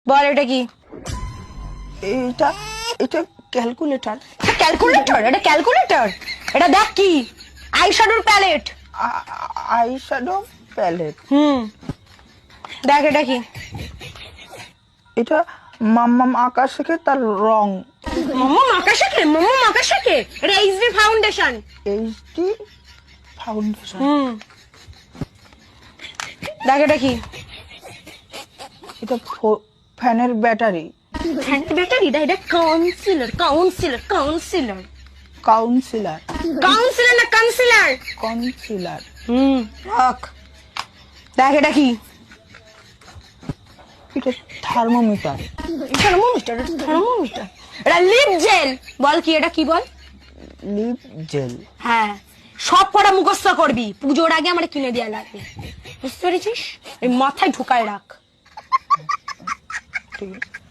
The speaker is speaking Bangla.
বল এটা কি? এটা এটা ক্যালকুলেটর। ক্যালকুলেটর? এটা ক্যালকুলেটর? এটা দেখ কি, আইশ্যাডোর প্যালেট। Eyeshadow palette. দেখ এটা কি? এটা মাম্মাম আঁকা শেখে তার রং। মাম্মা আকাশকে, মাম্মা আকাশকে। এটা এইচডি ফাউন্ডেশন। HD foundation. দেখ এটা কি? এটা ফ্যানের ব্যাটারি। ফ্যানের ব্যাটারি? এটা councillor, councillor, councillor. Councillor. Councillor না কাউন্সিলর? কাউন্সিলর। রাখ। দেখ এটা কি? এটা থার্মোমিটার। থার্মোমিটার? থার্মোমিটার? এটা লিপ জেল। বল কি এটা, কি বল? Lip gel. হ্যাঁ, সব কটা মুখস্থ করবি, পুজোর আগে আমার কিনে দেওয়া লাগবে, বুঝতে পেরেছিস? এই মাথায় ঢুকায় রাখ। ঠিক আছে।